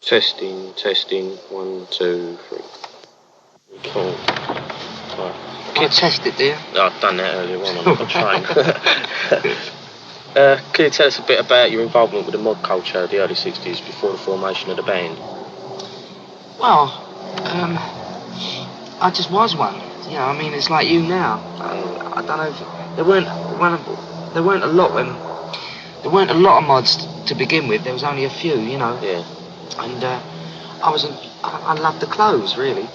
Testing, testing, 1, 2, 3. Cool. Right. Can you test it, do you? I've done that earlier on the train. Can you tell us a bit about your involvement with the mod culture of the early 60s before the formation of the band? Well, I just was one. You know, I mean, it's like you now. I don't know if there weren't a lot of mods to begin with. There was only a few, you know. Yeah. And I loved the clothes, really.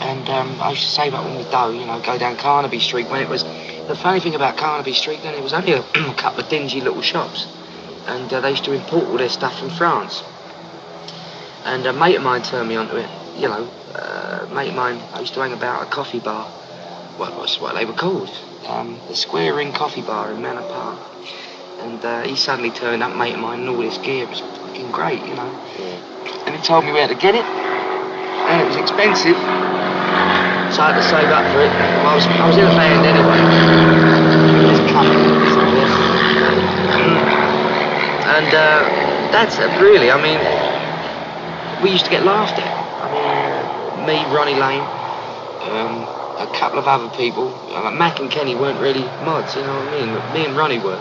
And I used to save up all my dough, you know, go down Carnaby Street when it was. The funny thing about Carnaby Street then, it was only a couple of dingy little shops, and they used to import all their stuff from France. And a mate of mine turned me onto it. You know, mate of mine, I used to hang about a coffee bar. What's what they were called? The Square Ring Coffee Bar in Manor Park. And he suddenly turned up, mate of mine, and all this gear was fucking great, you know. Yeah. And he told me where to get it, and it was expensive, so I had to save up for it. Well, I was in a band anyway. And that's really, I mean, we used to get laughed at. I mean, me, Ronnie Lane, a couple of other people, like Mac and Kenny weren't really mods, you know what I mean? Me and Ronnie were.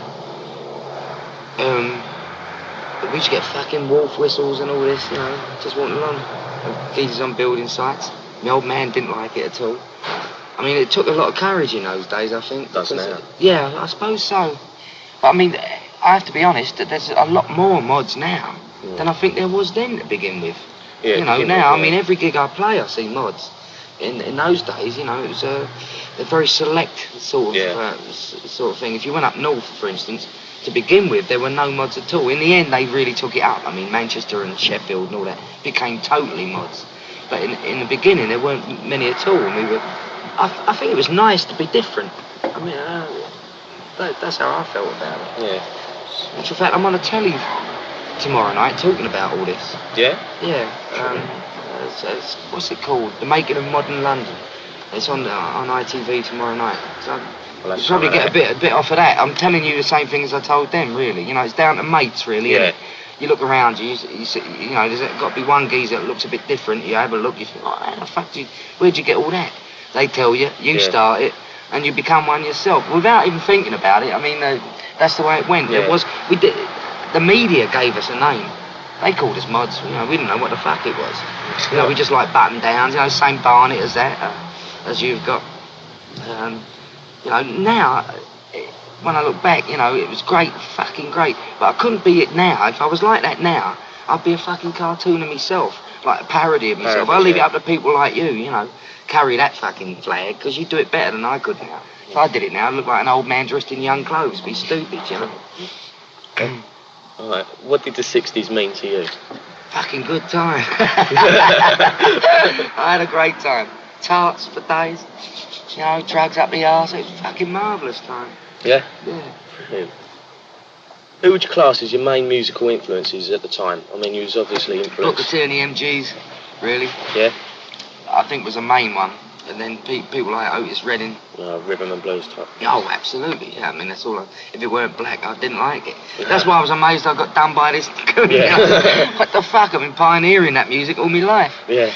We used to get fucking wolf whistles and all this, you know, just walking along. Geezers on building sites. My old man didn't like it at all. I mean, it took a lot of courage in those days, I think. Doesn't it? Yeah, I suppose so. But I mean, I have to be honest, that there's a lot more mods now than I think there was then to begin with. Yeah, you know, now, I mean, every gig I play, I see mods. In those days, you know, it was a very select sort of thing. If you went up north, for instance, to begin with, there were no mods at all. In the end, they really took it up. I mean, Manchester and Sheffield and all that became totally mods. But in the beginning, there weren't many at all. And we were. I think it was nice to be different. I mean, that's how I felt about it. Yeah. In fact, I'm on the telly tomorrow night talking about all this. Yeah? Yeah. What's it called? The Making of Modern London. It's on ITV tomorrow night. So you'll probably get a bit off of that. I'm telling you the same thing as I told them, really. You know, it's down to mates, really. Yeah. You look around, you know, there's got to be one geezer that looks a bit different. You have a look, you think, oh, how the fuck where'd you get all that? They tell you, you start it, and you become one yourself without even thinking about it. I mean, that's the way it went. Yeah. The media gave us a name. They called us mods. You know, we didn't know what the fuck it was. You know, we just like button downs. You know, same Barnet as that, as you've got. You know, now, when I look back, you know, it was great, fucking great. But I couldn't be it now. If I was like that now, I'd be a fucking cartoon of myself, like a parody of myself. I'll leave it up to people like you know, carry that fucking flag, because you do it better than I could now. If I did it now, I'd look like an old man dressed in young clothes. Be stupid, you know. Alright, what did the 60s mean to you? Fucking good time. I had a great time. Tarts for days, you know, drugs up the arse. It was a fucking marvellous time. Yeah? Yeah. Brilliant. Who would you class as your main musical influences at the time? I mean, you was obviously influenced... Booker T and the MGs, really. Yeah? I think was the main one. And then people like Otis Redding. Rhythm and blues type. Oh, absolutely, yeah. I mean, that's all. If it weren't black, I didn't like it. Yeah. That's why I was amazed I got done by this. Yeah. What the fuck? I've been pioneering that music all my life. Yeah.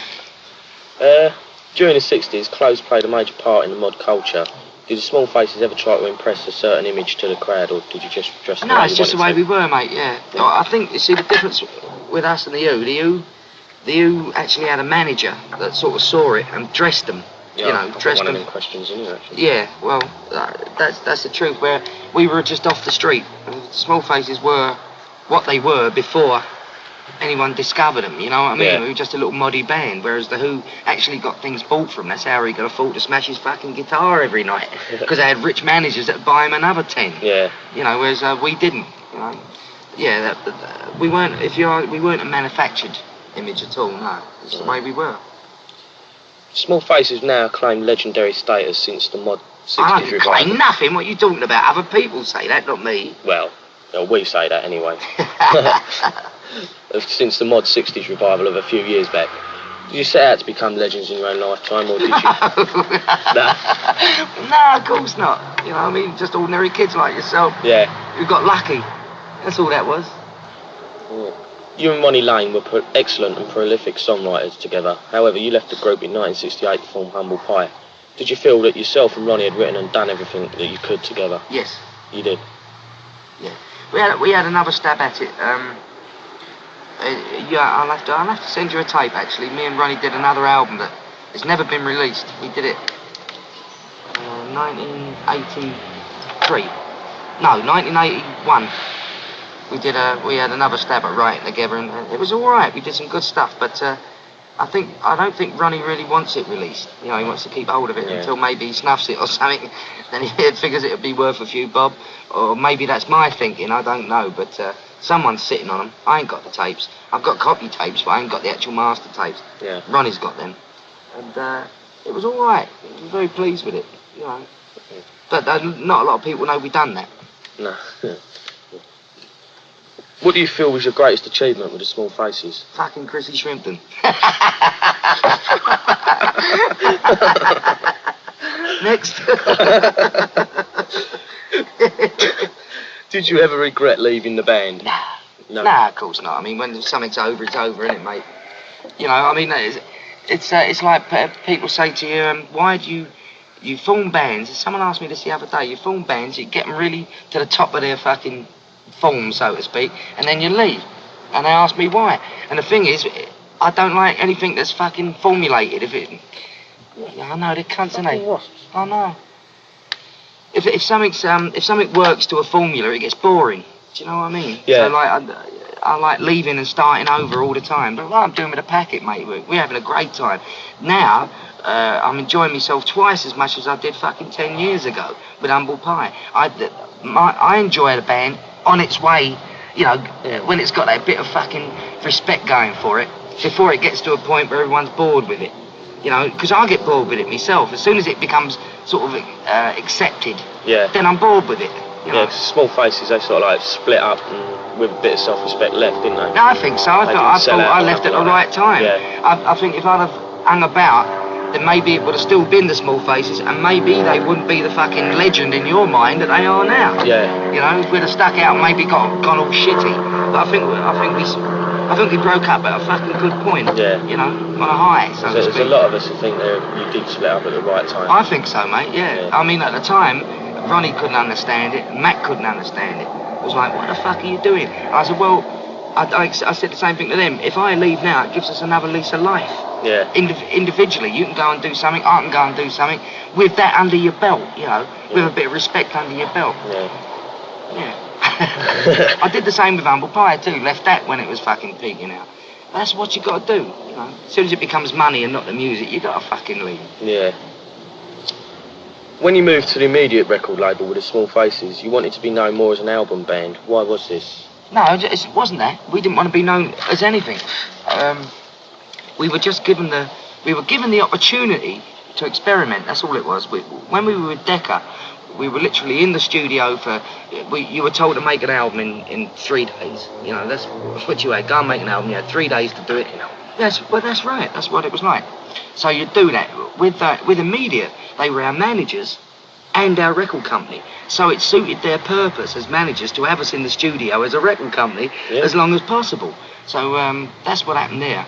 During the 60s, clothes played a major part in the mod culture. Did the Small Faces ever try to impress a certain image to the crowd, or did you just dress the way you wanted to? No, it's just the way we were, mate, yeah. I think, you see, the difference with us and the U actually had a manager that sort of saw it and dressed them. Yeah, you know, dressed them. One of them questions in here, actually. Yeah, well, that's the truth. Where we were just off the street. The Small Faces were what they were before anyone discovered them. You know what I mean? Yeah. We were just a little moddy band. Whereas the Who actually got things bought from. That's how he could afford to smash his fucking guitar every night, because they had rich managers that buy him another 10. Yeah. You know, whereas we didn't. You know. Yeah, we weren't. We weren't a manufactured image at all. No, it's the way we were. Small Faces now claim legendary status since the mod 60s I don't revival. claim nothing. What are you talking about? Other people say that, not me. Well, we say that anyway. Since the mod 60s revival of a few years back. Did you set out to become legends in your own lifetime, or did you? No. No, of course not. You know what I mean? Just ordinary kids like yourself. Yeah. Who got lucky. That's all that was. Yeah. You and Ronnie Lane were excellent and prolific songwriters together. However, you left the group in 1968 to form Humble Pie. Did you feel that yourself and Ronnie had written and done everything that you could together? Yes. You did? Yeah. We had another stab at it. I'll have to send you a tape, actually. Me and Ronnie did another album that has never been released. We did it 1983. No, 1981. We had another stab at writing together, and it was all right. We did some good stuff, but I don't think Ronnie really wants it released. You know, he wants to keep hold of it until maybe he snuffs it or something. Then he figures it'll be worth a few bob, or maybe that's my thinking. I don't know, but someone's sitting on them. I ain't got the tapes. I've got copy tapes, but I ain't got the actual master tapes. Yeah. Ronnie's got them, and it was all right. I was very pleased with it. You know, but not a lot of people know we done that. No. What do you feel was your greatest achievement with the Small Faces? Fucking Chrissy Shrimpton. Next. Did you ever regret leaving the band? Nah. No. Nah, of course not. I mean, when something's over, it's over, isn't it, mate? You know, I mean, it's like people say to you, why do you form bands? Someone asked me this the other day. You form bands, you get them really to the top of their fucking form, so to speak, and then you leave. And they asked me why. And the thing is, I don't like anything that's fucking formulated. I know, they're cunts, aren't they? I know. If something works to a formula, it gets boring. Do you know what I mean? Yeah. So, like, I like leaving and starting over all the time. But what I'm doing with a packet, mate, we're having a great time. Now, I'm enjoying myself twice as much as I did fucking 10 years ago with Humble Pie. I enjoy the band on its way, you know, when it's got that bit of fucking respect going for it, before it gets to a point where everyone's bored with it. You know, because I get bored with it myself. As soon as it becomes sort of accepted, then I'm bored with it. You know? Cause Small Faces, they sort of like split up and with a bit of self-respect left, didn't they? No, I think so. I thought I left at the right time. Yeah. I think if I'd have hung about, then maybe it would have still been the Small Faces, and maybe they wouldn't be the fucking legend in your mind that they are now. Yeah. You know, if we'd have stuck out and maybe gone all shitty. But I think we broke up at a fucking good point. Yeah. You know, on a high, so to There's speak. a lot of us who think you did split up at the right time. I think so, mate, yeah. I mean, at the time, Ronnie couldn't understand it, Matt couldn't understand it. It was like, what the fuck are you doing? And I said, well, I said the same thing to them. If I leave now, it gives us another lease of life. Yeah. Individually, you can go and do something, I can go and do something, with that under your belt, you know, with a bit of respect under your belt. Yeah. I did the same with Humble Pie too, left that when it was fucking peaking out. That's what you got to do, you know. As soon as it becomes money and not the music, you got to fucking leave. Yeah. When you moved to the immediate record label with the Small Faces, you wanted to be known more as an album band. Why was this? No, it wasn't that. We didn't want to be known as anything. We were just given the opportunity to experiment. That's all it was. When we were with Decca, we were literally in the studio you were told to make an album in 3 days. You know, that's what you had. Go and make an album. You had 3 days to do it. That's right. That's what it was like. So you'd do that. With Immediate, they were our managers and our record company. So it suited their purpose as managers to have us in the studio as a record company as long as possible. So that's what happened there.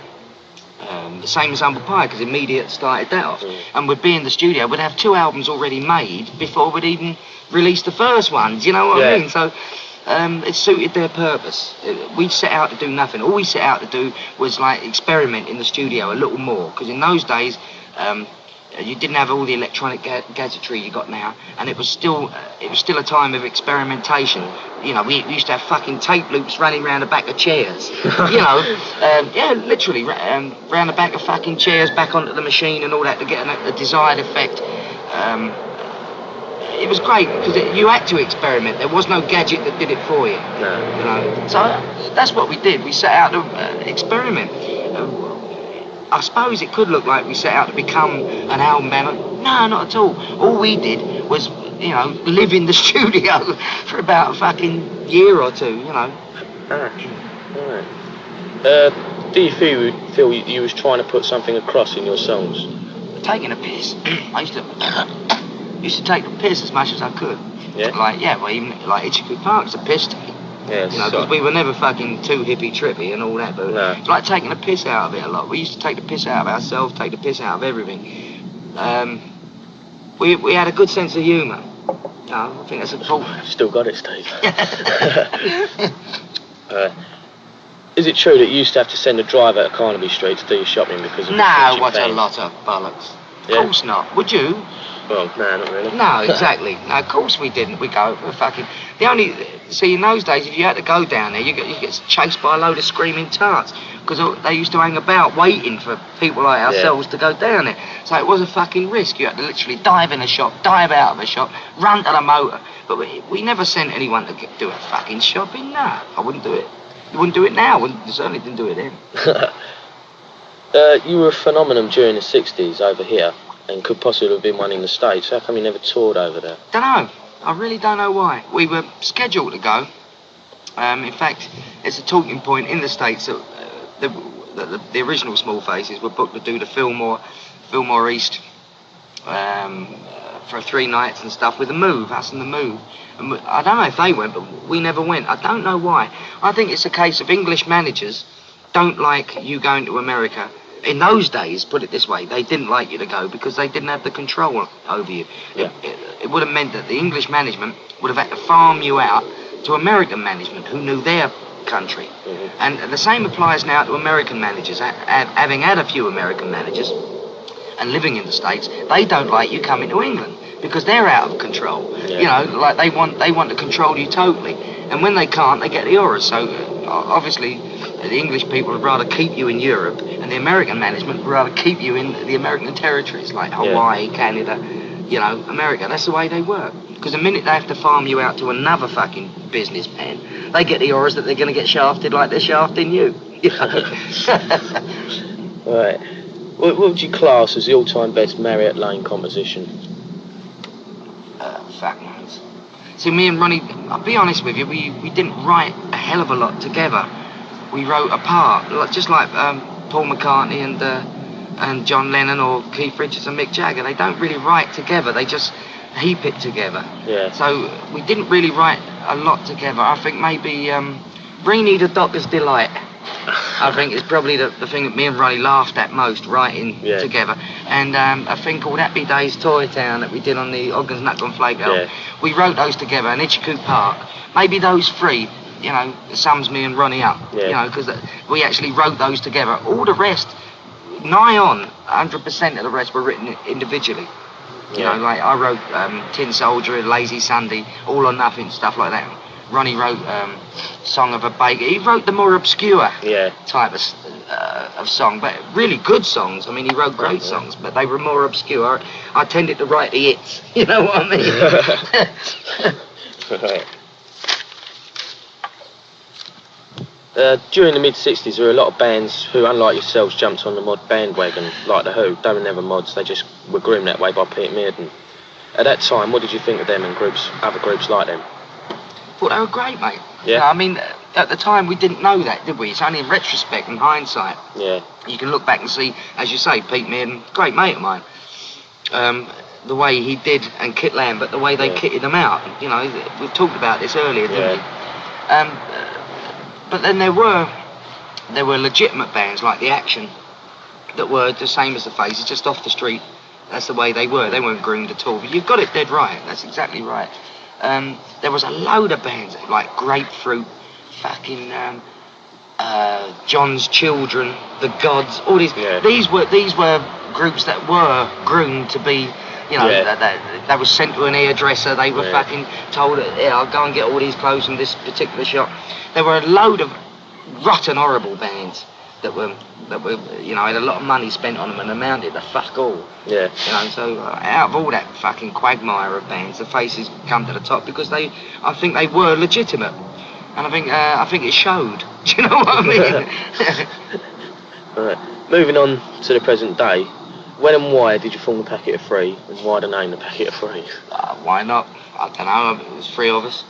The same as Humble Pie, because Immediate started that off. And we'd be in the studio, we'd have 2 albums already made before we'd even release the first one. Do you know what I mean? So it suited their purpose. We set out to do nothing. All we set out to do was like experiment in the studio a little more, because in those days you didn't have all the electronic gadgetry you got now, and it was still a time of experimentation. You know, we used to have fucking tape loops running around the back of chairs. You know, literally round the back of fucking chairs, back onto the machine and all that to get a desired effect. It was great because you had to experiment. There was no gadget that did it for you. No. You know, so that's what we did. We set out to experiment. I suppose it could look like we set out to become an album band. No, not at all. All we did was, you know, live in the studio for about a fucking year or 2, you know. Alright. Do you feel you was trying to put something across in your songs? Taking a piss. I used to take the piss as much as I could. Yeah? Like, well, even like Itchy Park's a piss take. Yeah, you know, because we were never fucking too hippie-trippy and all that, but it's like taking the piss out of it a lot. We used to take the piss out of ourselves, take the piss out of everything. We had a good sense of humour. I think that's important. Still got it, Steve. Is it true that you used to have to send a driver to Carnaby Street to do your shopping because of No, what a lot of bollocks. Of course not. Would you? Well, no, not really. No, exactly. No, of course we didn't. We go for fucking... See, in those days, if you had to go down there, you get chased by a load of screaming tarts, because they used to hang about waiting for people like ourselves to go down there. So it was a fucking risk. You had to literally dive in a shop, dive out of a shop, run to the motor. But we never sent anyone to do a fucking shopping. Nah, I wouldn't do it. You wouldn't do it now. You certainly didn't do it then. You were a phenomenon during the 60s over here, and could possibly have been one in the States. How come you never toured over there? Don't know. I really don't know why. We were scheduled to go. In fact, it's a talking point in the States that the original Small Faces were booked to do the Fillmore East for 3 nights and stuff with the Move, us and the Move. And I don't know if they went, but we never went. I don't know why. I think it's a case of English managers don't like you going to America. In those days, put it this way, they didn't like you to go because they didn't have the control over you. Yeah. It would have meant that the English management would have had to farm you out to American management who knew their country. Mm-hmm. And the same applies now to American managers. Having had a few American managers and living in the States, they don't like you coming to England because they're out of control. Yeah. You know, like they want to control you totally. And when they can't, they get the horrors. So obviously, the English people would rather keep you in Europe, and the American management would rather keep you in the American territories like Hawaii, Canada, you know, America. That's the way they work. Because the minute they have to farm you out to another fucking businessman, they get the horrors that they're going to get shafted like they're shafting you. You know? Right. What would you class as the all-time best Marriott Lane composition? Fuck knows. See, me and Ronnie, I'll be honest with you, we didn't write a hell of a lot together. We wrote apart, just like Paul McCartney and John Lennon or Keith Richards and Mick Jagger. They don't really write together, they just heap it together. Yeah. So we didn't really write a lot together. I think maybe Breenie the Doctor's Delight, I think is probably the thing that me and Ronnie laughed at most, writing together. And a thing called Happy Days Toy Town that we did on the Ogden's Nut Gone Flake album. We wrote those together, and Itchycoo Park. Maybe those 3, you know, sums me and Ronnie up, you know, because we actually wrote those together. All the rest, nigh on 100% of the rest were written individually. You know, like I wrote Tin Soldier, Lazy Sunday, All or Nothing, stuff like that. Ronnie wrote Song of a Baker. He wrote the more obscure type of song, but really good songs. I mean, he wrote great songs, but they were more obscure. I tended to write the hits, you know what I mean? Right. During the mid-60s, there were a lot of bands who, unlike yourselves, jumped on the mod bandwagon, like The Who. They were never mods, they just were groomed that way by Peter Mearden. At that time, what did you think of them and other groups like them? Thought they were great, mate. Yeah. You know, I mean, at the time, we didn't know that, did we? It's only in retrospect and hindsight. Yeah. You can look back and see, as you say, Pete Mearden, great mate of mine. The way he did, and Kit Lambert, the way they kitted them out. You know, we've talked about this earlier, didn't we? But then there were legitimate bands like The Action that were the same as the Faces, just off the street. That's the way they were. They weren't groomed at all. But you've got it dead right. That's exactly right. There was a load of bands like Grapefruit, fucking John's Children, The Gods. All these. Yeah. These were groups that were groomed to be. You know, they were sent to an hairdresser. They were fucking told, I'll go and get all these clothes from this particular shop. There were a load of rotten, horrible bands that were, you know, had a lot of money spent on them and amounted to fuck all. Yeah. You know, so out of all that fucking quagmire of bands, the Faces come to the top because I think they were legitimate, and I think it showed. Do you know what I mean? Right. Moving on to the present day. When and why did you form the Packet of Three, and why the name the Packet of Three? Why not? I don't know. It was 3 of us.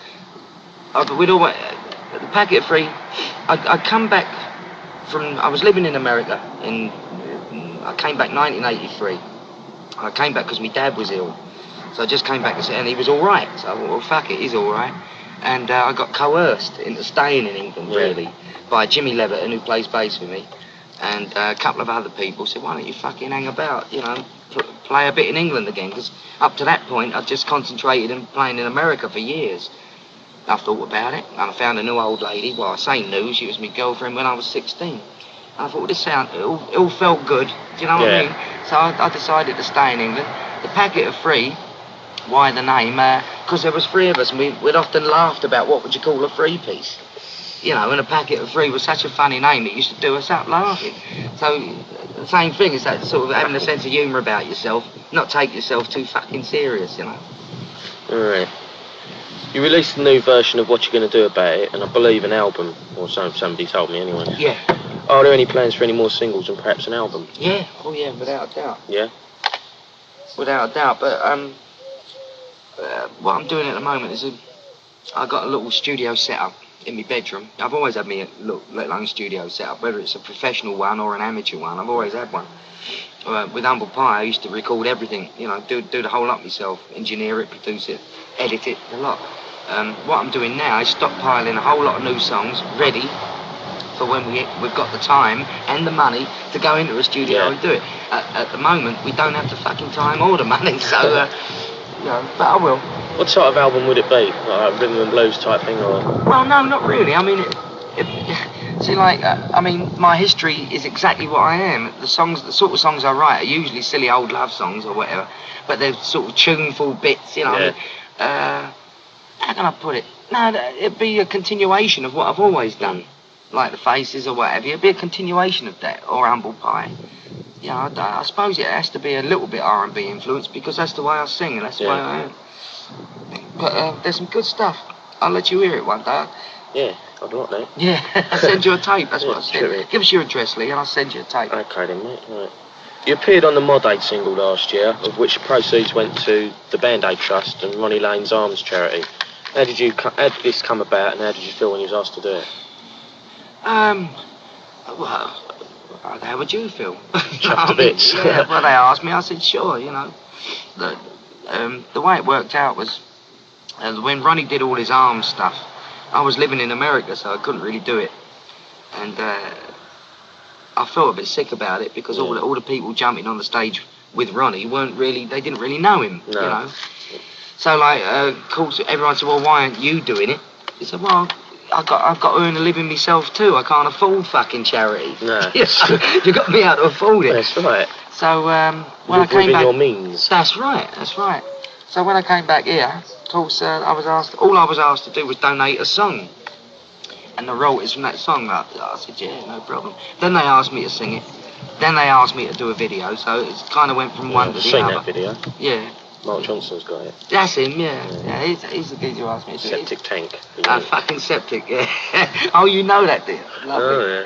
But we'd always the Packet of Three. I come back from. I was living in America. I came back 1983. I came back because my dad was ill, so I just came back and he was all right. So I thought, well, fuck it, he's all right. And I got coerced into staying in England, really, by Jimmy Leverton, who plays bass with me, and a couple of other people said, why don't you fucking hang about, you know, play a bit in England again, because up to that point I'd just concentrated on playing in America for years. I thought about it, and I found a new old lady. Well, I say new, she was my girlfriend when I was 16. And I thought, well, this sound, it all felt good, do you know what I mean? So I decided to stay in England. The packet of three, why the name? Because there was three of us, and we'd often laughed about what would you call a three-piece. You know, and a packet of three was such a funny name, it used to do us up laughing. So, the same thing is that sort of having a sense of humour about yourself, not take yourself too fucking serious, you know. Alright. You released a new version of What You're Gonna Do About It, and I believe an album, or somebody told me anyway. Yeah. Are there any plans for any more singles and perhaps an album? Yeah, oh yeah, without a doubt. Yeah? Without a doubt, but what I'm doing at the moment is I've got a little studio set up in my bedroom. I've always had me a little studio set up, whether it's a professional one or an amateur one, I've always had one. With Humble Pie, I used to record everything, you know, do the whole lot myself, engineer it, produce it, edit it, a lot. What I'm doing now is stockpiling a whole lot of new songs, ready for when we've got the time and the money to go into a studio and do it. At the moment, we don't have the fucking time or the money, so, you know, but I will. What sort of album would it be? Like a rhythm and blues type thing, or...? Well, no, not really. I mean, see, like, I mean, my history is exactly what I am. The sort of songs I write are usually silly old love songs or whatever, but they're sort of tuneful bits, you know. Yeah. How can I put it? No, it'd be a continuation of what I've always done, like the Faces or whatever. It'd be a continuation of that, or Humble Pie. You know, I suppose it has to be a little bit R&B influenced because that's the way I sing and that's the way I am. But there's some good stuff. I'll let you hear it one day. Yeah, I'd like that. Yeah, I'll send you a tape, that's what I said. True. Give us your address, Lee, and I'll send you a tape. Okay then, mate. Right. You appeared on the Mod Aid single last year, of which proceeds went to the Band Aid Trust and Ronnie Lane's Arms charity. How did this come about, and how did you feel when you was asked to do it? Well, how would you feel? Chuffed to bits. Yeah, well, they asked me, I said, sure, you know. The way it worked out was, when Ronnie did all his arms stuff, I was living in America, so I couldn't really do it. And I felt a bit sick about it, because all the people jumping on the stage with Ronnie they didn't really know him, you know. So, like, of course, everyone said, well, why aren't you doing it? He said, well, I've got to earn a living myself too. I can't afford fucking charity. No. You got me out to afford it. That's right. So when I came back, your means. That's right. So when I came back here, of course, all I was asked to do was donate a song, and the royalties from that song. I said, yeah, no problem. Then they asked me to sing it. Then they asked me to do a video. So it kind of went from one to the other. I've seen that video. Yeah. Mark Johnson's got it. That's him, yeah. He's the geezer who asked me to do it. Septic tank. Fucking Septic, yeah. Oh, you know that, dear. Lovely. Yeah.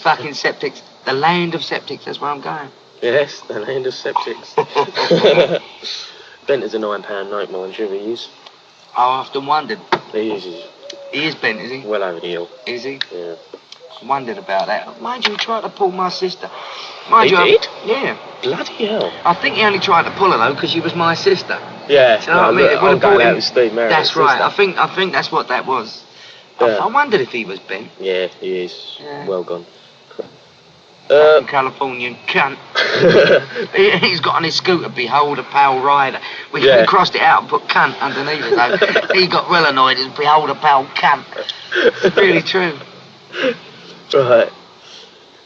Fucking Septics. The land of septics, that's where I'm going. Yes, the land of septics. Bent as a £9 note, mind you, he is. I often wondered. He is. He is bent, is he? Well over the hill. Is he? Yeah. Wondered about that. Mind you, he tried to pull my sister. He did? Yeah. Bloody hell. I think he only tried to pull her, though, because she was my sister. Yeah. Do you know what I mean? Look, I'm going out with Steve Marriott. That's right. I think that's what that was. Yeah. I wondered if he was bent. Yeah, he is. Yeah. Well gone. Californian cunt. He's got on his scooter, behold a pale rider. We crossed it out and put cunt underneath it, though. He got well annoyed as behold a pale cunt. It's really true. Right.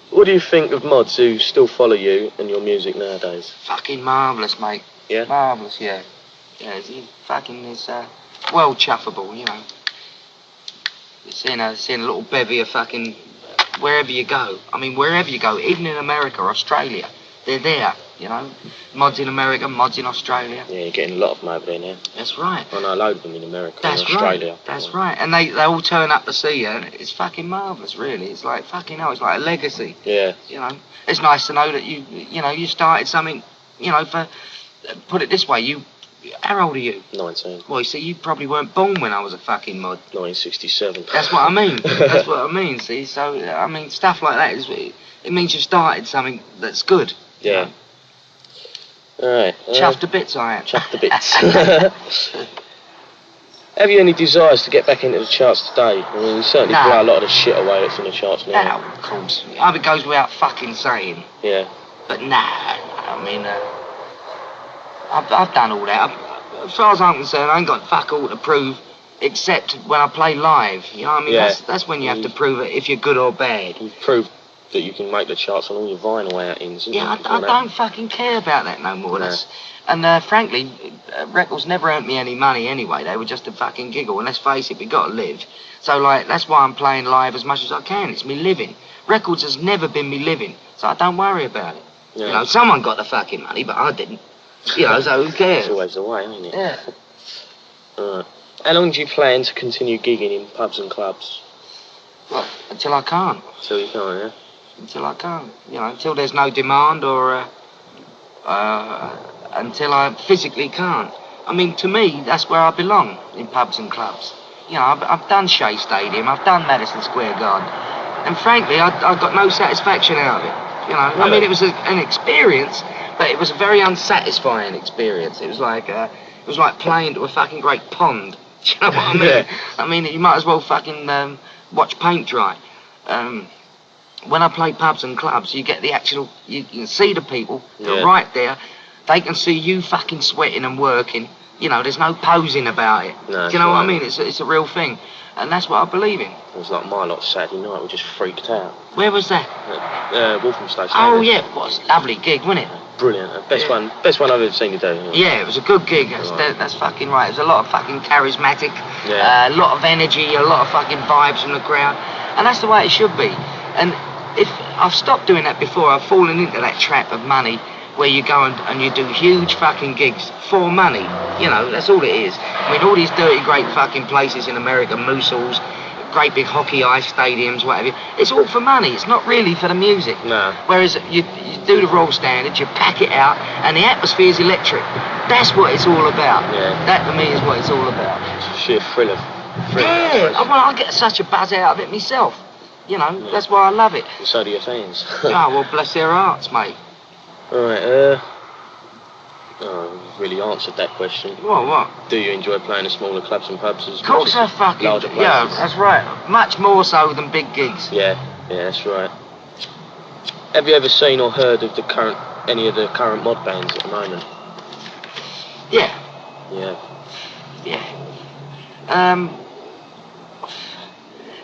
What do you think of mods who still follow you and your music nowadays? Fucking marvellous, mate. Yeah? Marvellous, yeah. Yeah, it's well chuffable, you know. Seeing a little bevy of fucking wherever you go. I mean, wherever you go, even in America or Australia, they're there, you know. Mods in America, mods in Australia. Yeah, you're getting a lot of them over there now. That's right. I know a load of them in America and Australia. Right. That's right. And they all turn up to see you, and it's fucking marvellous, really. It's like, fucking hell, it's like a legacy. Yeah. You know, it's nice to know that you started something, you know, put it this way, how old are you? 19. Well, you see, you probably weren't born when I was a fucking mod. 1967. That's what I mean. That's what I mean, see? So, I mean, stuff like that, it means you started something that's good. Yeah. Alright. Chuffed to bits, I am. Chuffed to bits. Have you any desires to get back into the charts today? I mean, you certainly blow a lot of the shit away that's in the charts now. No, of course. It goes without fucking saying. Yeah. But I mean, I've done all that. As far as I'm concerned, I ain't got fuck all to prove, except when I play live. You know what I mean? Yeah. That's when you have to prove it, if you're good or bad. You've proved that you can make the charts on all your vinyl outings. Yeah, I don't fucking care about that no more. No. And frankly, records never earned me any money anyway. They were just a fucking giggle. And let's face it, we got to live. So, like, that's why I'm playing live as much as I can. It's me living. Records has never been me living, so I don't worry about it. Yeah. You know, someone got the fucking money, but I didn't. You know, so who cares? It's always the way, isn't it? Yeah. How long do you plan to continue gigging in pubs and clubs? Well, until I can't. Until you can't, yeah? Until I can't. You know, until there's no demand or... until I physically can't. I mean, to me, that's where I belong, in pubs and clubs. You know, I've done Shea Stadium, I've done Madison Square Garden, and frankly, I got no satisfaction out of it. You know, really? I mean, it was an experience, but it was a very unsatisfying experience. It was like playing to a fucking great pond. Do you know what I mean? Yeah. I mean, you might as well fucking watch paint dry. When I play pubs and clubs, you get the actual, you can see the people, they're right there. They can see you fucking sweating and working. You know, there's no posing about it. No, do you know what I mean? It's a real thing. And that's what I believe in. It was like my lot Saturday night. We just freaked out. Where was that? Walthamstow. Oh, yeah. What a lovely gig, wasn't it? Brilliant. Best one I've ever seen you do. Yeah, it was a good gig. That's fucking right. It was a lot of fucking charismatic, a lot of energy, a lot of fucking vibes from the crowd. And that's the way it should be. And if I've stopped doing that before, I've fallen into that trap of money, where you go and you do huge fucking gigs for money. You know, that's all it is. I mean, all these dirty, great fucking places in America, Moose Halls, great big hockey ice stadiums, whatever, it's all for money. It's not really for the music. No. Whereas you do the Royal Standard, you pack it out, and the atmosphere is electric. That's what it's all about. Yeah. That, to me, is what it's all about. It's sheer thrill of well, I get such a buzz out of it myself. You know, that's why I love it. And so do your fans. Oh, well, bless their hearts, mate. Alright, really answered that question. What? Do you enjoy playing in smaller clubs and pubs as Of course I fucking... larger places? Yeah, that's right. Much more so than big gigs. Yeah, that's right. Have you ever seen or heard of any of the current mod bands at the moment? Yeah.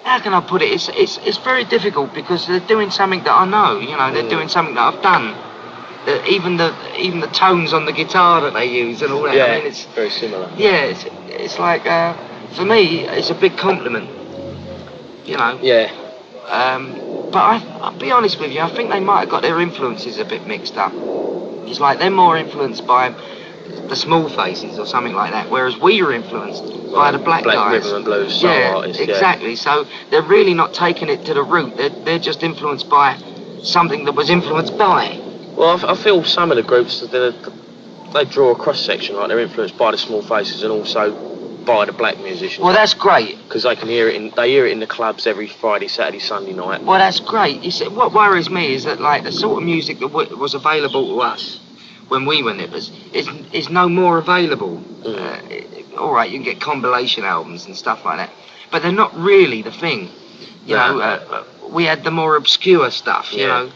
How can I put it? It's very difficult because they're doing something that I know. You know, they're doing something that I've done. Even the tones on the guitar that they use and all that. Yeah, I mean, it's very similar. Yeah, it's like for me, it's a big compliment. You know. Yeah. But I'll be honest with you, I think they might have got their influences a bit mixed up. It's like they're more influenced by the Small Faces or something like that, whereas we are influenced by the black guys. Rhythm and blues soul artists. Exactly. So they're really not taking it to the root. They're just influenced by something that was influenced by. Well, I feel some of the groups they draw a cross section, like they're influenced by the Small Faces and also by the black musicians. Well, that's great because they hear it in the clubs every Friday, Saturday, Sunday night. Well, that's great. You see, what worries me is that like the sort of music that was available to us when we were nippers is no more available. All right, you can get compilation albums and stuff like that, but they're not really the thing. You know, we had the more obscure stuff. You know.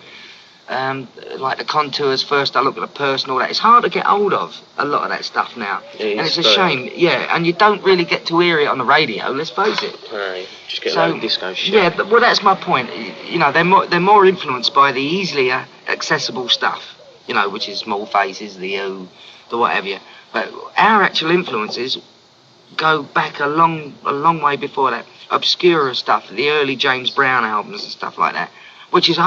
Like the Contours, First I Look at a Person, all that. It's hard to get hold of a lot of that stuff now, and it's a shame. Yeah, and you don't really get to hear it on the radio. Let's face it. Right, just get like disco shit. Yeah, well, that's my point. You know, they're more influenced by the easily accessible stuff. You know, which is Small Faces, the what have you. But our actual influences go back a long way before that. Obscure stuff, the early James Brown albums and stuff like that. Which is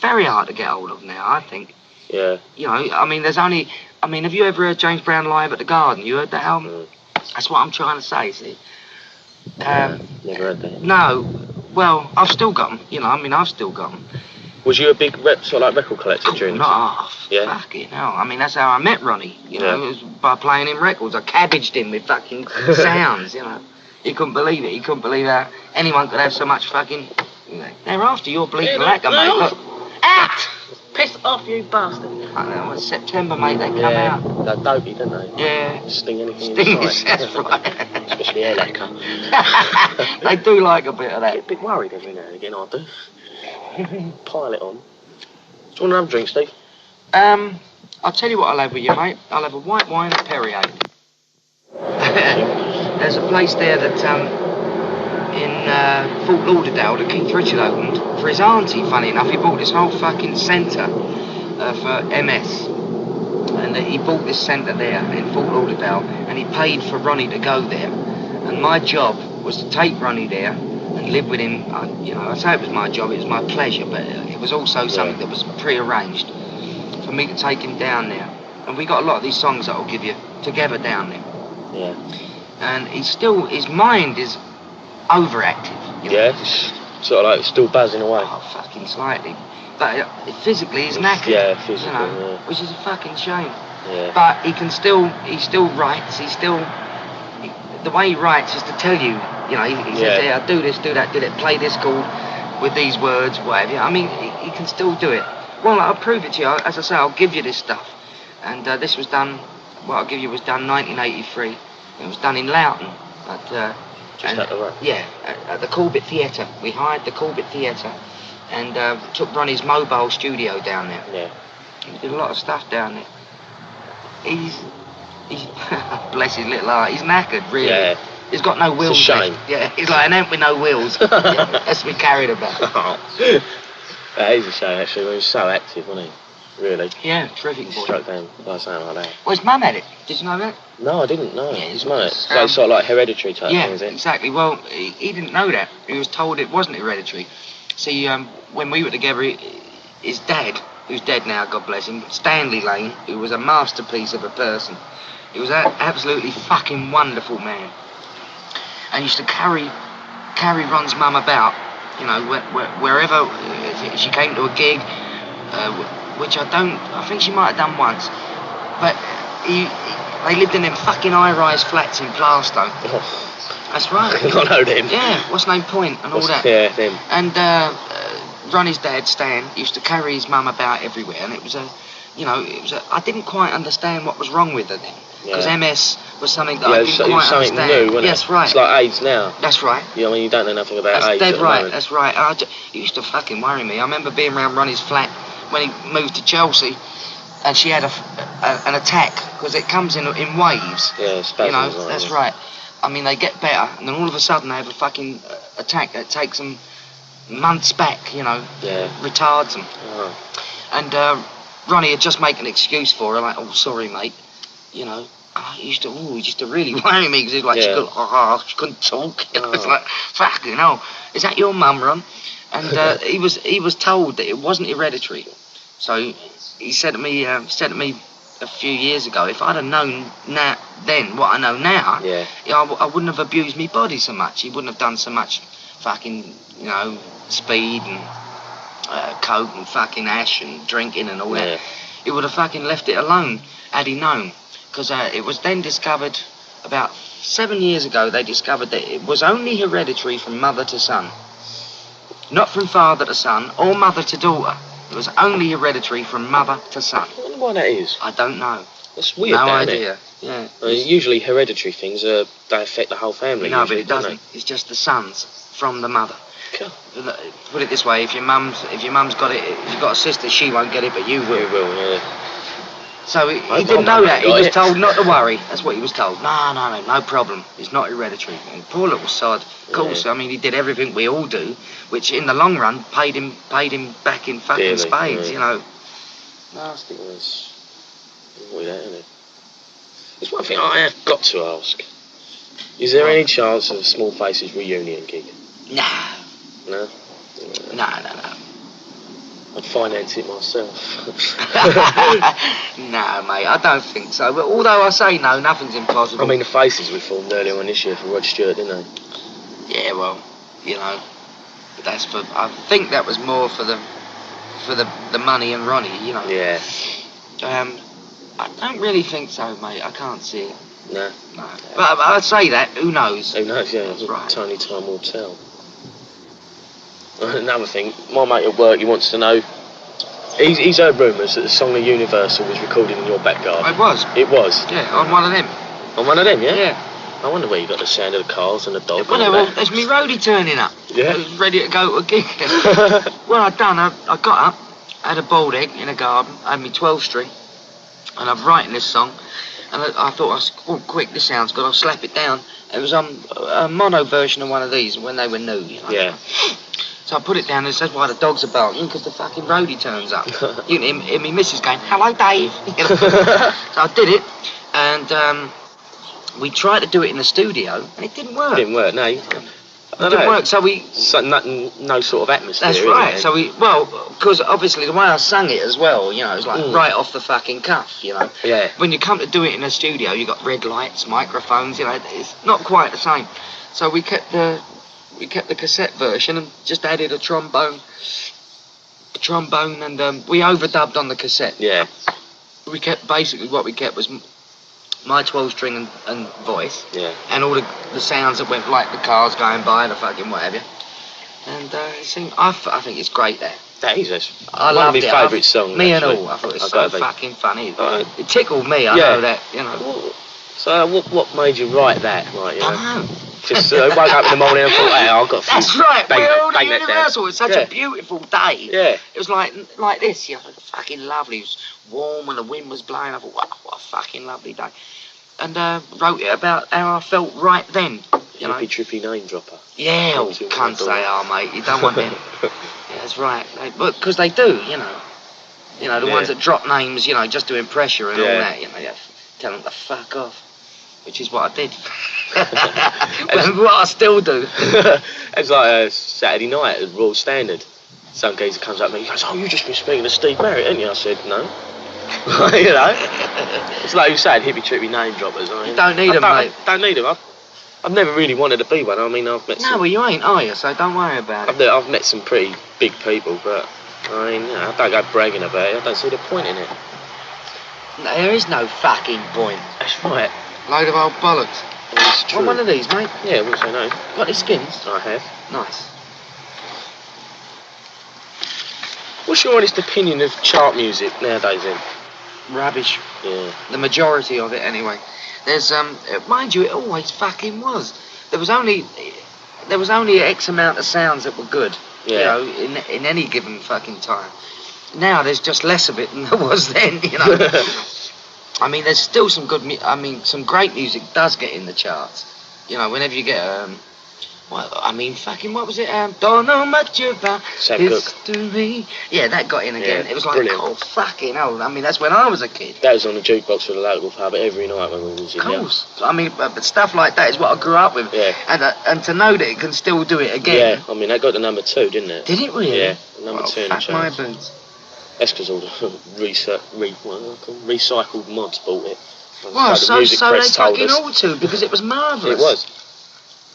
very hard to get hold of now, I think. Yeah. You know, I mean, have you ever heard James Brown live at the Garden? You heard that album? That's what I'm trying to say, see. Never heard that. No. Well, I've still got them. You know, I mean, I've still got them. Was you a big sort of like record collector during the time? Yeah. Fucking hell. I mean, that's how I met Ronnie. You know, it was by playing him records. I cabbaged him with fucking sounds, you know. He couldn't believe it. He couldn't believe how anyone could have so much fucking... They're after your bleeding lacquer, mate. Look. Out! Piss off, you bastard. I know, it's September, mate, they come out. They're dopey, don't they? Yeah. Sting anything Sting, in sight. that's right. Especially hair lacquer. They do like a bit of I get a that. bit worried every now and again, I do. Pile it on. Do you want another drink, Steve? I'll tell you what I'll have with you, mate. I'll have a white wine and Perrier. There's a place there that, in Fort Lauderdale that Keith Richard opened for his auntie, funny enough. He bought this whole fucking centre for MS. And he bought this centre there in Fort Lauderdale, and he paid for Ronnie to go there. And my job was to take Ronnie there and live with him. I say it was my job, it was my pleasure, but it was also something that was pre-arranged for me to take him down there. And we got a lot of these songs that I'll give you together down there. Yeah. And his mind is overactive. You know? Yeah, it's sort of like still buzzing away. Oh, fucking slightly. But physically he's knackered. Yeah, physically, you know, yeah. which is a fucking shame. Yeah. But he still writes, the way he writes is to tell you, he says, yeah, do this, do that, play this chord with these words, whatever. I mean, he can still do it. Well, I'll prove it to you. As I say, I'll give you this stuff. And this was done, what I'll give you was done 1983. It was done in Loughton. Just at the road? Yeah, at the Corbett Theatre. We hired the Corbett Theatre and took Ronnie's mobile studio down there. Yeah. He did a lot of stuff down there. He's bless his little heart, he's knackered, really. Yeah. He's got no wheels. It's a shame. Left. Yeah, he's like an ant with no wheels. That's what we carried about. That is a shame, actually. He was so active, wasn't he? Really. Yeah, terrific boy. Struck down by something like that. Well, his mum had it. Did you know that? No, I didn't know. Yeah, His mum. So it's sort of like hereditary type thing, is it? Exactly. Well, he didn't know that. He was told it wasn't hereditary. See, when we were together, his dad, who's dead now, God bless him, Stanley Lane, who was a masterpiece of a person. He was an absolutely fucking wonderful man. And used to carry Ron's mum about, wherever she came to a gig, which I think she might have done once. But they lived in them fucking high-rise flats in Plaistow. Oh. That's right. I know them. Yeah, what's name Point and all that. Yeah, them. And Ronnie's dad, Stan, used to carry his mum about everywhere, and it was I didn't quite understand what was wrong with her then. Because MS was something that I didn't quite something understand. new, wasn't it? Yes, right. It's like AIDS now. That's right. You know, you don't know nothing about AIDS. That's dead right, moment. that's right. It used to fucking worry me. I remember being around Ronnie's flat when he moved to Chelsea, and she had an attack, because it comes in waves. Yeah, spasms. That's right. I mean, they get better, and then all of a sudden they have a fucking attack that takes them months back, Yeah. retards them. Oh. And Ronnie had just made an excuse for her, like, oh, sorry, mate. He used to really worry me, because he was like, she couldn't talk. It's like, fucking hell, is that your mum, Ron? And he was told that it wasn't hereditary. So he said to me a few years ago, if I'd have known then what I know now, I wouldn't have abused my body so much. He wouldn't have done so much fucking, speed and coke and fucking ash and drinking and all that. He would have fucking left it alone had he known. Because it was then discovered, about 7 years ago, they discovered that it was only hereditary from mother to son. Not from father to son or mother to daughter. It was only hereditary from mother to son. I wonder why that is. I don't know. That's weird, no isn't idea. It? Yeah. I mean, usually hereditary things, they affect the whole family. No, usually, but it doesn't. It's just the sons from the mother. Cool. Put it this way: if your mum's got it, if you've got a sister, she won't get it, but you will. You will, yeah. So he didn't know that. He was told not to worry. That's what he was told. No problem. It's not hereditary. And poor little sod. Of course, I mean, he did everything we all do, which in the long run paid him back in fucking spades. Nasty was. Isn't it? There's one thing I have got to ask. Is there any chance of a Small Faces reunion gig? Nah. No? No. I'd finance it myself. No, mate, I don't think so. But although I say no, nothing's impossible. I mean, the Faces we formed earlier on this year for Rod Stewart, didn't they? Yeah, well, but that's for. I think that was more for the money and Ronnie, Yeah. I don't really think so, mate. I can't see it. No. But I'd say that. Who knows? Who knows? Yeah, That's right. Tiny time will tell. Another thing, my mate at work, he wants to know He's heard rumours that the song of Universal was recorded in your back garden. It was. It was? Yeah, on one of them. On one of them, yeah? Yeah. I wonder where you got the sound of the cars and the dog. Well, there's me roadie turning up. Yeah. I was ready to go to a gig. Well, I got up, had a bald egg in a garden, had me 12 string, and I'm writing this song, and I thought, oh, quick, this sounds good, I'll slap it down. It was a mono version of one of these when they were new, you know. Yeah. So I put it down and said, why the dogs are barking, because the fucking roadie turns up. You can hear me missus going, hello, Dave. You know? So I did it, and we tried to do it in the studio, and it didn't work. It didn't work, no. It didn't work, so we... So, no sort of atmosphere. That's right, It? so because obviously the way I sang it as well, you know, it was like right off the fucking cuff, you know. Yeah. When you come to do it in a studio, you got red lights, microphones, you know, it's not quite the same. So we kept the cassette version and just added a trombone, and we overdubbed on the cassette. Yeah. We kept, basically what we kept was my 12 string and voice, Yeah. and all the sounds that went, like the cars going by and the fucking whatever. And I think it's great there. That is I one of my loved it. favourite songs. Me actually. and all. I thought it was so fucking funny. Right. It tickled me. I know that. You know. So what made you write that? Like, you know? I know. Just woke up in the morning and thought, hey, I've got. That's right. We're all at bang that down. Universal. It's such a beautiful day. Yeah. It was like this. You know, fucking lovely. It was warm and the wind was blowing. I thought, wow, what a fucking lovely day. And wrote it about how I felt right then. You know. Trippy name dropper. Yeah, cunts they are, mate. You don't want them. Yeah, that's right. Because they do, you know. You know, the ones that drop names, you know, just doing pressure and all that, you know, you tell them to fuck off. Which is what I did. What I still do. It's like a Saturday night at Royal Standard. Some geezer comes up to me, he goes, oh, you've just been speaking to Steve Marriott, haven't you? I said, no. You know? It's like you said, hippie trippy name droppers. I mean, you don't need them, mate. Don't need them. I've never really wanted to be one. I mean, I've met some... No, well, you ain't, are you? So don't worry about it. I've met some pretty big people, but I mean, you know, I don't go bragging about it. I don't see the point in it. No, there is no fucking point. That's right. Load of old bollocks. It's true. Want one of these, mate? Yeah, wouldn't say no. Got any skins? I have. Nice. What's your honest opinion of chart music nowadays, then? Rubbish. Yeah. The majority of it, anyway. There's mind you, it always fucking was. There was only X amount of sounds that were good. Yeah. You know, in any given fucking time. Now there's just less of it than there was then. You know. I mean, there's still some good. Some great music does get in the charts. You know, whenever you get what was it? Don't know much about history. Yeah, that got in again. Yeah, it was like, brilliant. oh, fucking hell. I mean, that's when I was a kid. That was on the jukebox for the local pub every night when we was in Of course. I mean, but stuff like that is what I grew up with. Yeah. And to know that it can still do it again. Yeah, I mean, that got to number 2, didn't it? Did it really? Yeah, number 2 in the fuck my charts. boots. That's because all the recycled mods bought it. Well, the so music they press told fucking us. ought to, because it was marvellous. It was.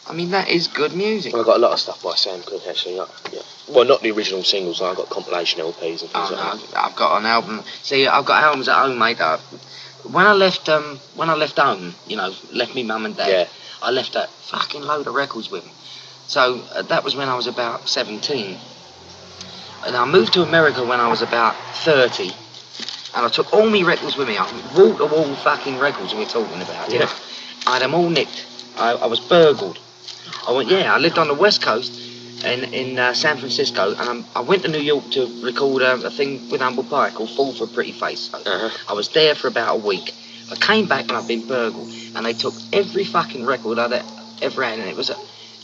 I mean, that is good music. Well, I got a lot of stuff by Sam Cooke, actually. Yeah. Well, not the original singles. I got compilation LPs and things like that. I've got an album. See, I've got albums at home, mate. When I left home, you know, left me mum and dad. Yeah. I left a fucking load of records with me. So that was when I was about 17. And I moved to America when I was about 30. And I took all me records with me. Wall-to-wall fucking records we're talking about. Yeah. I had them all nicked. I was burgled. I lived on the West Coast in San Francisco, and I went to New York to record a thing with Humble Pie called Fall for a Pretty Face. So I was there for about a week. I came back and I'd been burgled, and they took every fucking record I'd ever had, and it was,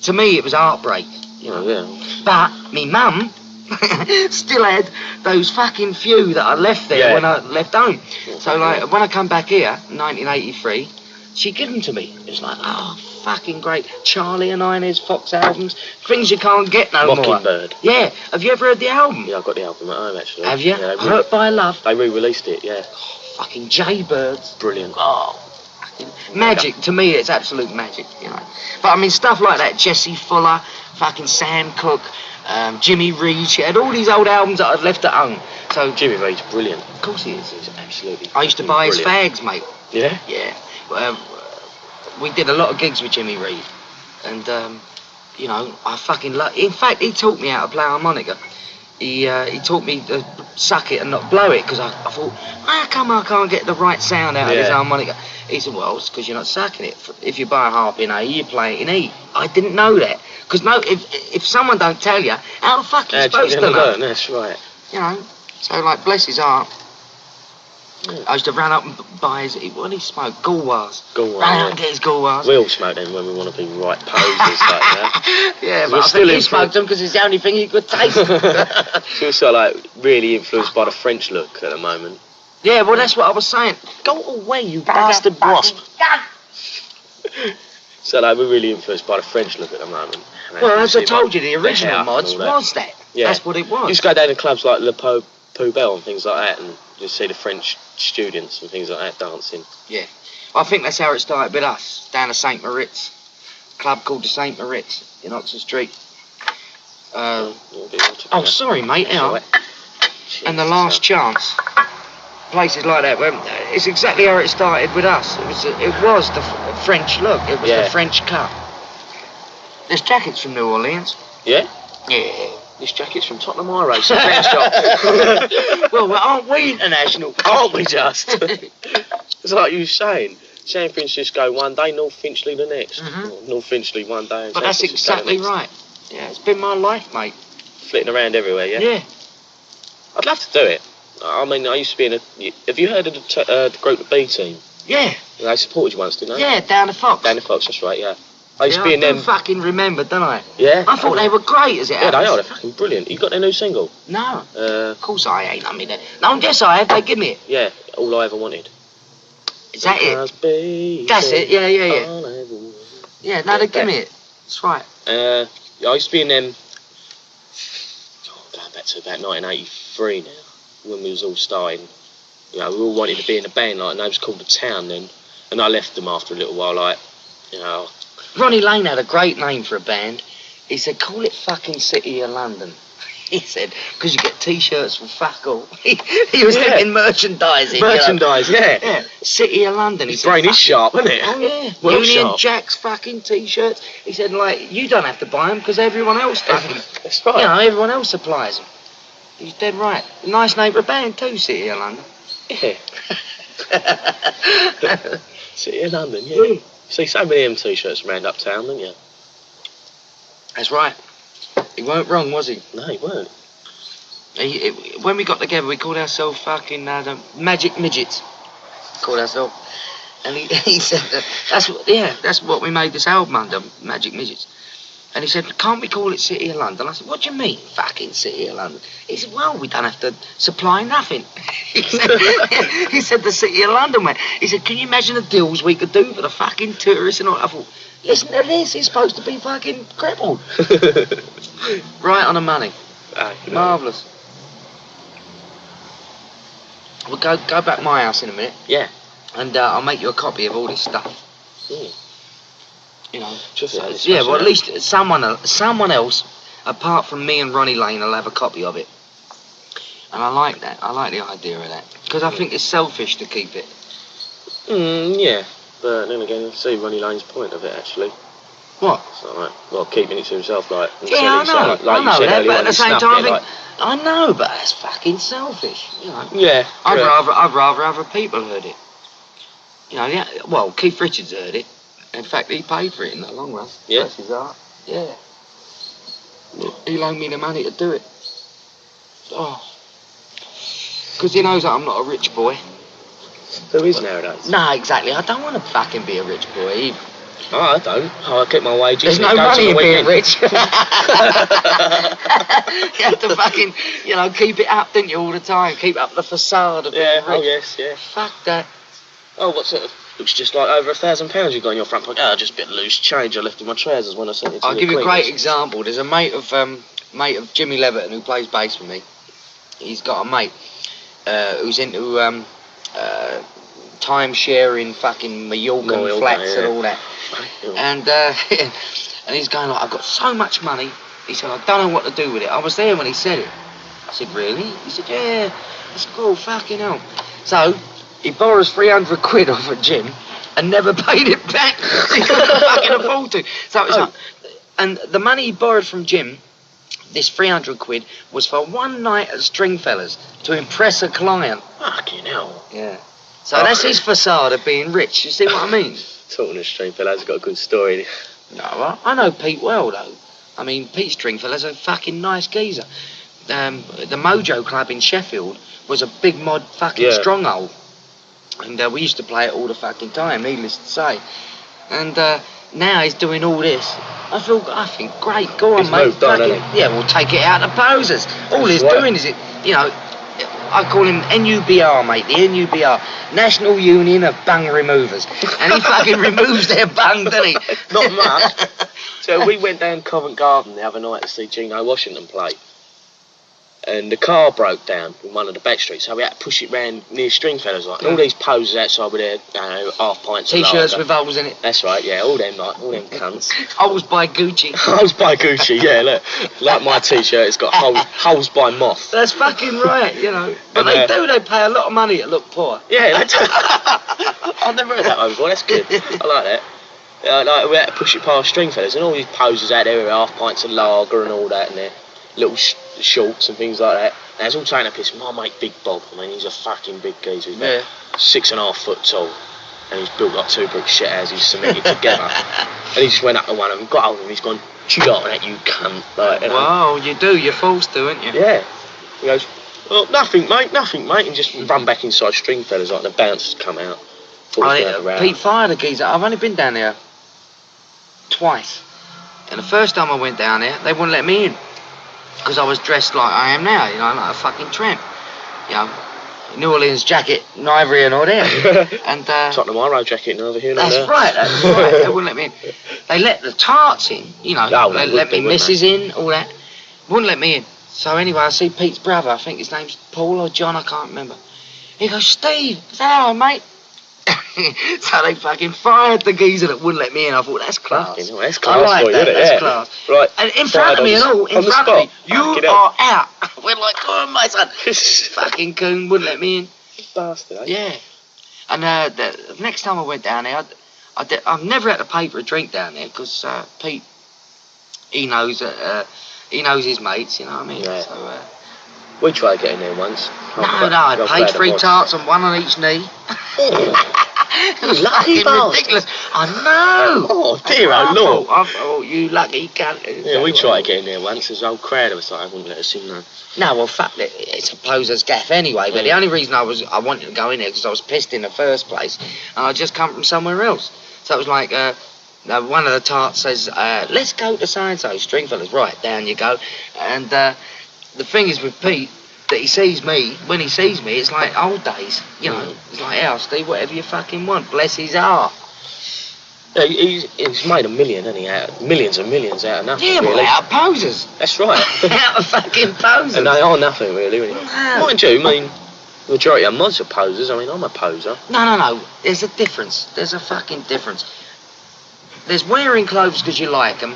to me, it was heartbreak. You know? Yeah. But me mum still had those fucking few that I left there when I left home. So like when I come back here, 1983. She gave them to me. It was like, oh, fucking great. Charlie and Inez, Fox albums, things you can't get no more. Mockingbird. Yeah. Have you ever heard the album? Yeah, I've got the album at home, actually. Have you? Yeah, Hurt by Love. They re-released it, yeah. Oh, fucking Jaybirds. Brilliant. Oh, fucking magic. To me, it's absolute magic, you know. But I mean, stuff like that, Jesse Fuller, fucking Sam Cooke, Jimmy Reed. She had all these old albums that I'd left at home. So Jimmy Reed's brilliant. Of course he is. He's absolutely I used to buy his fags, mate. Yeah? Yeah. We did a lot of gigs with Jimmy Reed, and you know, I fucking love. In fact, he taught me how to play harmonica. he taught me to suck it and not blow it, because I thought, how come I can't get the right sound out of this harmonica? He said, well, it's because you're not sucking it. If you buy a harp in A, you play it in E. I didn't know that. Because if someone don't tell you, how the fuck are you supposed to know? That's right. You know, so like, bless his heart. I used to run up and buy his, what did he smoke? Gauloises. Run out and get his Gauloises. We all smoke them when we want to be right posers like that. Yeah, but I think he smoked them because it's the only thing he could taste. He's also like really influenced by the French look at the moment. Yeah, well that's what I was saying. Go away, you bastard wasp. So like we're really influenced by the French look at the moment. Well, as I told you, the original mods was that. Yeah. That's what it was. You used to go down to clubs like Le Poubelle and things like that, and just see the French students and things like that dancing. Yeah. I think that's how it started with us, down to St. Moritz. A club called the St. Moritz in Oxford Street. Oh, sorry, mate. Right. And the Last Chance. Places like that. It's exactly how it started with us. It was the French look. It was the French cut. There's jackets from New Orleans. Yeah? Yeah. This jacket's from Tottenham High Race, a French shop. Well, aren't we international? Aren't we just? It's like you were saying. San Francisco one day, North Finchley the next. Mm-hmm. North Finchley one day. And but that's exactly right. Yeah, it's been my life, mate. Flitting around everywhere, yeah? Yeah. I'd love to do it. I mean, I used to be in a... Have you heard of the group, the B Team? Yeah. They supported you once, didn't they? Yeah, Down the Fox. Down the Fox, that's right, yeah. I used to be in them... I fucking remember, don't I? Yeah. I thought they were great as it happens. Yeah, they are. They're fucking brilliant. You got their new single? No. Of course I ain't. I mean, no, yes I have. They give me it. Yeah, All I Ever Wanted. Is that it? That's it. Yeah. Yeah, no, they give me it. That's right. I used to be in them... going back to about 1983 now, when we was all starting. You know, we all wanted to be in a band, like, and they was called The Town then. And I left them after a little while, like, you know... Ronnie Lane had a great name for a band. He said, call it fucking City of London. He said, because you get T-shirts for fuck all. He was thinking merchandising. Merchandise, yeah. City of London. His brain is sharp, isn't it? Oh, yeah. Well Union sharp. Jack's fucking T-shirts. He said, like, you don't have to buy them because everyone else fucking... That's right. You know, everyone else supplies them. He's dead right. Nice name for a band too, City of London. Yeah. City of London, yeah. You see so many of them T-shirts around uptown, don't you? That's right. He weren't wrong, was he? No, he weren't. When we got together, we called ourselves fucking the Magic Midgets. Called ourselves. And he said, that's what we made this album under, Magic Midgets. And he said, can't we call it City of London? I said, what do you mean, fucking City of London? He said, well, we don't have to supply nothing. He said, the City of London, man. He said, can you imagine the deals we could do for the fucking tourists and all? I thought, listen to this, he's supposed to be fucking crippled. Right on the money. Marvellous. We'll go back to my house in a minute. Yeah. And I'll make you a copy of all this stuff. You know, well, at least someone else, apart from me and Ronnie Lane, will have a copy of it. And I like that. I like the idea of that. Because I think it's selfish to keep it. Yeah. But then again, I see Ronnie Lane's point of it, actually. What? So, like, well, keeping it to himself, like... Yeah, I know. Like I know that, but at the same time, like, I know, but that's fucking selfish, you know. Yeah. I'd rather other people heard it. You know, yeah. Well, Keith Richards heard it. In fact, he paid for it in the long run. Yeah. That's his art. Yeah. He loaned me the money to do it. Oh. Because he knows that I'm not a rich boy. Who is nowadays? Nah, exactly. I don't want to fucking be a rich boy either. Oh, I don't. I keep my wages. There's no money in being rich. You have to fucking, you know, keep it up, don't you, all the time? Keep up the facade of being rich. Oh, yes, yeah. Fuck that. Oh, what's it? Looks just like over £1,000 you've got in your front pocket. Oh, just a bit of loose change I left in my trousers when I sent it to I'll give you a great example. There's a mate of Jimmy Leverton who plays bass with me. He's got a mate who's into time-sharing fucking Mallorcan flats and all that. And he's going like, I've got so much money. He said, I don't know what to do with it. I was there when he said it. I said, really? He said, yeah. I said, oh, fucking hell. So he borrows 300 quid off a gym and never paid it back. He couldn't fucking afford to. So it's like, and the money he borrowed from Jim, this 300 quid was for one night at Stringfellas to impress a client. Fucking hell. Yeah. So that's his facade of being rich. You see what I mean? Talking of Stringfellas, got a good story. No, I know Pete well, though. I mean, Pete Stringfellas a fucking nice geezer. The Mojo Club in Sheffield was a big mod fucking stronghold. And we used to play it all the fucking time, needless to say. And now he's doing all this. I think, great, go on, he's mate. Moved on, hasn't he? Yeah, we'll take it out of posers. All he's doing is, I call him NUBR, mate, the NUBR, National Union of Bung Removers. And he fucking removes their bung, doesn't he? Not much. So we went down Covent Garden the other night to see Gino Washington play. And the car broke down in one of the back streets, so we had to push it round near Stringfellas, like. And all these posers outside with their, half pints of T-shirts lager. with holes in it. That's right, yeah, all them cunts. Holes by Gucci. Holes by Gucci, yeah, look. Like my T-shirt, it's got holes by Moth. That's fucking right, But And, they pay a lot of money to look poor. Yeah, they do. I've never heard that one before, that's good. I like that. We had to push it past Stringfellas, and all these posers out there with half pints of lager and all that, and their little shorts and things like that. And it's all taking a piss. My mate Big Bob, I mean, he's a fucking big geezer. He's about 6.5 foot tall, and he's built like 2 brick shit houses cemented together. And he just went up to one of them, got hold of him, he's gone, "Chew on that, you cunt." Like, Wow, you do, you're forced to, aren't you? Yeah. He goes, "Well, nothing, mate, and just run back inside Stringfellas, like the bouncers come out. Pete fired a geezer. I've only been down there twice. And the first time I went down there, they wouldn't let me in. Because I was dressed like I am now, like a fucking tramp. New Orleans jacket, and ivory and all that. And Tottenham Hotspur jacket and over here. That's right. They wouldn't let me in. They let the tarts in, they let me missus in, all that. Wouldn't let me in. So anyway, I see Pete's brother, I think his name's Paul or John, I can't remember. He goes, "Steve, is that all, mate?" So they fucking fired the geezer that wouldn't let me in. I thought, that's class. That's class. I like that. That's class. Right. And in front of me and all, in front of me, you are out. We're like, "Go on, my son." Fucking coon wouldn't let me in. Bastard, eh? Yeah. And the next time I went down there, I've never had to pay for a drink down there because Pete, he knows his mates. You know what I mean? Yeah. So, we tried getting there once. No, I paid 3 tarts and 1 on each knee. It was fucking ridiculous. I know. Oh dear, oh Lord. I thought, you lucky cunt. Yeah, we tried getting there once. There's an old crowd of us like, I wouldn't let us in though. No, well, fuck it. It's a poser's gaff anyway. But the only reason I wanted to go in there because I was pissed in the first place, and I just come from somewhere else. So it was like one of the tarts says, "Let's go to so and so Stringfellas." Right, down you go. And the thing is with Pete, that he sees me, when he sees me, it's like old days, It's like, "Yeah, Steve, whatever you fucking want, bless his heart." Yeah, he's made a million, hasn't he? Millions and millions out of nothing. Yeah, really. well, out of posers. That's right. Out of fucking posers. And they are nothing, really. No. Mind you, I mean, the majority of mods are posers. I mean, I'm a poser. No. There's a difference. There's a fucking difference. There's wearing clothes because you like them,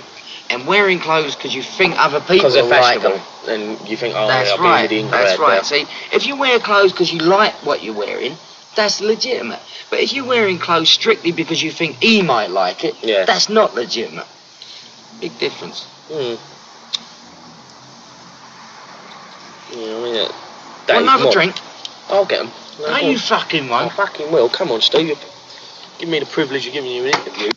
and wearing clothes because you think other people will like them. And you think, that's I'll right. be in the That's right. There. See, if you wear clothes because you like what you're wearing, that's legitimate. But if you're wearing clothes strictly because you think he might like it, that's not legitimate. Big difference. Yeah, I mean, another drink? I'll get them. No, you fucking won't. I fucking will. Come on, Steve. Give me the privilege of giving you an interview.